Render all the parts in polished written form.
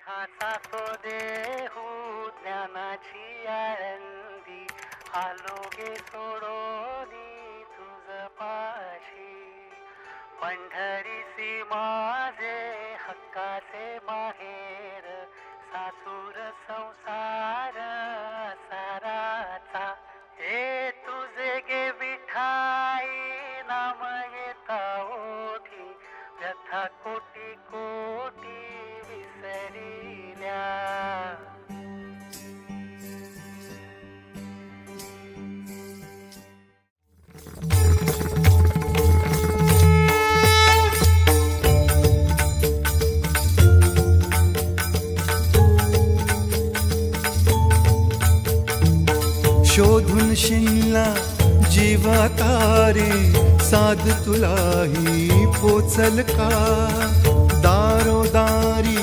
स्नेहाचा तो देहू ज्ञानाची आळंदी आलो गे सोडोनी तुझ पाशी पंढरीसी माझे हक्काचे माहेर सासुर संसार साराचा हे तुझे गे विठाई नाम येता ओठी व्यथा कोटी कोटी विसरिल्या शोधून शिनला जीवा तारे साध तुलाही पोचल का दारोदारी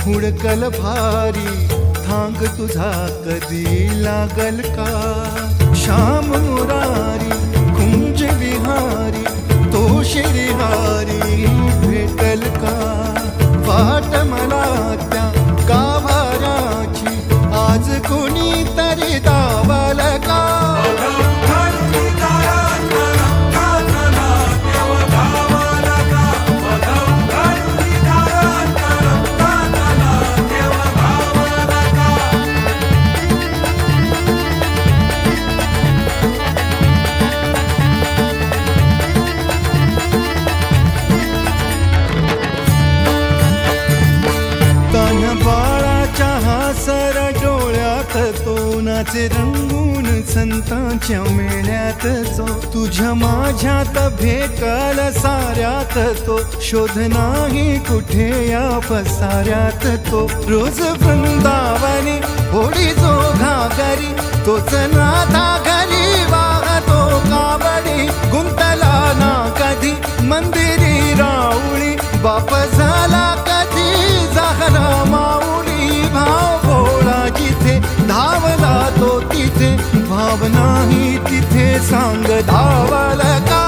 हुडकल भारी थांग तुझा कधी लागल का श्याम मुरारी कुंज विहारी तो श्रीहारी भेटल का वाट मला त्या गाभाराची आज कोणी तरी दावल का तोनाचे रंगून संतांच्या मेळ्यात जो तुझ्या माझ्यात भेटल साऱ्यात तो शोध नाही कुठे या पसाऱ्यात तो रोज वृंदावनी होडी जो घागरी तोच नाथा घरी वाहतो कावडी गुंतला ना कधी मंदिरी राऊळी बाप झाला कधी झाला माऊली भाव भोळा जिथे धावला तो तिथे भाव नाही तिथे सांग धावला का